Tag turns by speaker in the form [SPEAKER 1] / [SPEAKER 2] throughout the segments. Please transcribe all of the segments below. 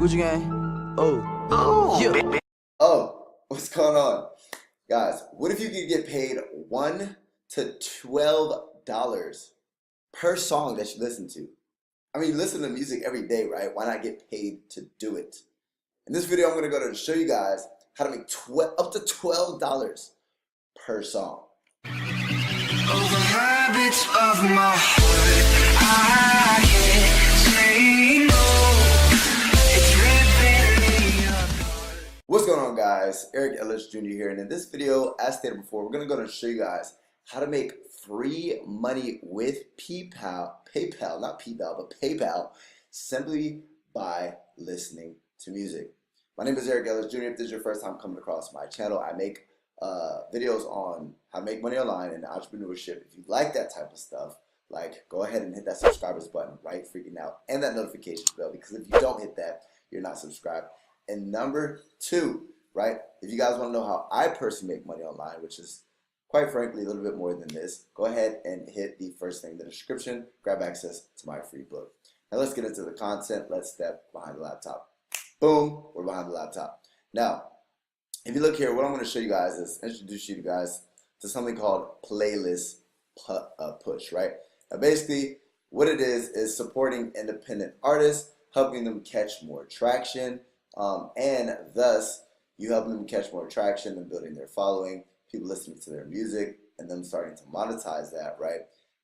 [SPEAKER 1] Gucci gang. Oh. Yeah.
[SPEAKER 2] Oh, what's going on? Guys, what if you could get paid $1 to $12 per song that you listen to? I mean, you listen to music every day, right? Why not get paid to do it? In this video, I'm going to go to show you guys how to make up to $12 per song.
[SPEAKER 3] Over habits of my heart, I can't say no. It's ripping me apart.
[SPEAKER 2] What's going on, guys? Eric Ellis Jr. here, and in this video, as stated before, we're going to go and show you guys how to make free money with PayPal, but PayPal, simply by listening to music. My name is Eric Ellis Jr. If this is your first time coming across my channel, I make videos on how to make money online and entrepreneurship. If you like that type of stuff, go ahead and hit that subscribers button right freaking now, and that notification bell, because if you don't hit that, you're not subscribed. And number two, right, if you guys want to know how I personally make money online, which is quite frankly a little bit more than this, go ahead and hit the first thing in the description, grab access to my free book. Now let's get into the content. Let's step behind the laptop. Boom, we're behind the laptop. Now, if you look here, what I'm going to show you guys is introduce you guys to something called playlist push, right? Now, basically, what it is supporting independent artists, helping them catch more traction, and thus you helping them catch more traction and building their following, people listening to their music, and them starting to monetize that, right?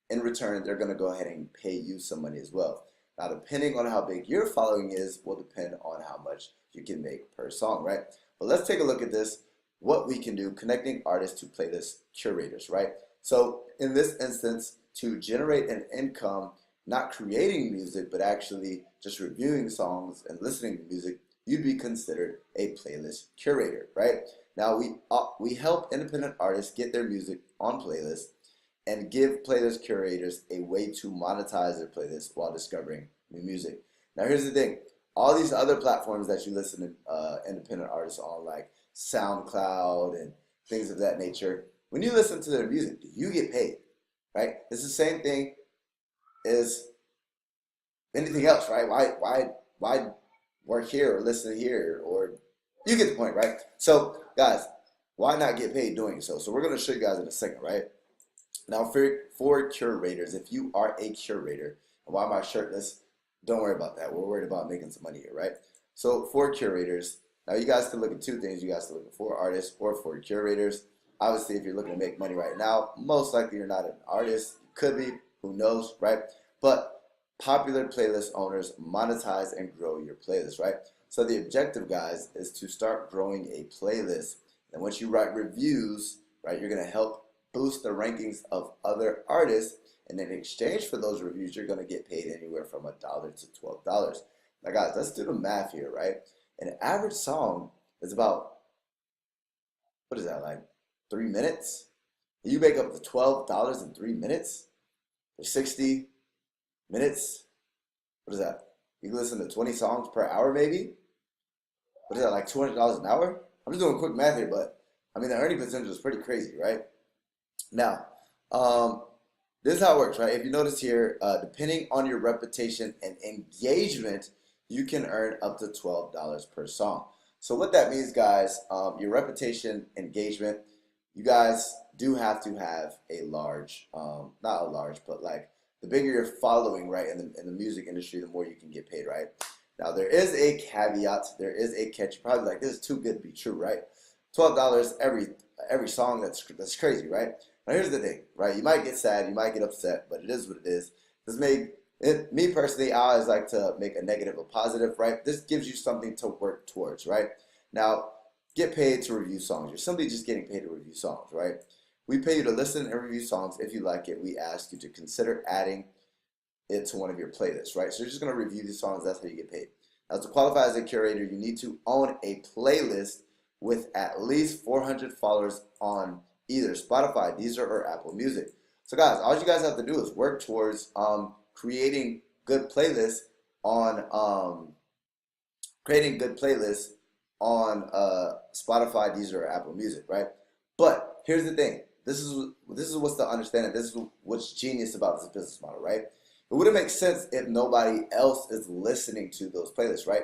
[SPEAKER 2] In return, they're going to go ahead and pay you some money as well. Now, depending on how big your following is, will depend on how much you can make per song, right? But let's take a look at this, what we can do connecting artists to playlist curators, right? So in this instance, to generate an income, not creating music, but actually just reviewing songs and listening to music, you'd be considered a playlist curator, right? Now we help independent artists get their music on playlists and give playlist curators a way to monetize their playlist while discovering new music. Now here's the thing. All these other platforms that you listen to independent artists on, like SoundCloud and things of that nature, when you listen to their music, you get paid, right? It's the same thing as anything else, right? Why work here or listen here, or you get the point, right? So guys, why not get paid doing so? So we're going to show you guys in a second, right? Now for curators, if you are a curator, and why am I shirtless? Don't worry about that. We're worried about making some money here, right? So for curators, now you guys can look at two things. You guys can look at for artists or for curators. Obviously, if you're looking to make money right now, most likely you're not an artist. You could be, who knows, right? But popular playlist owners monetize and grow your playlist, right? So the objective, guys, is to start growing a playlist. And once you write reviews, right, you're going to help boost the rankings of other artists. And in exchange for those reviews, you're going to get paid anywhere from $1 to $12. Now, guys, let's do the math here, right? An average song is about, what is that, like 3 minutes? You make up to $12 in 3 minutes? For 60 minutes? What is that? You can listen to 20 songs per hour, maybe? What is that, like $200 an hour? I'm just doing quick math here, but I mean, the earning potential is pretty crazy, right? Now, this is how it works, right? If you notice here, depending on your reputation and engagement, you can earn up to $12 per song. So what that means, guys, your reputation, engagement, you guys do have to have a large, not a large, but like the bigger your following, right, in the music industry, the more you can get paid, right? Now there is a caveat, there is a catch. You're probably like, this is too good to be true, right? $12 every song, that's crazy, right? Now here's the thing, right? You might get sad, you might get upset, but it is what it is. Me personally, I always like to make a negative a positive, right? This gives you something to work towards, right? Now, get paid to review songs. You're simply just getting paid to review songs, right? We pay you to listen and review songs. If you like it, we ask you to consider adding it to one of your playlists, right? So you're just going to review these songs. That's how you get paid. Now, to qualify as a curator, you need to own a playlist with at least 400 followers on either Spotify, Deezer, or Apple Music. So guys, all you guys have to do is work towards creating good playlists on Spotify, Deezer, or Apple Music, right? But here's the thing. This is what's the understanding. This is what's genius about this business model, right? It wouldn't make sense if nobody else is listening to those playlists, right?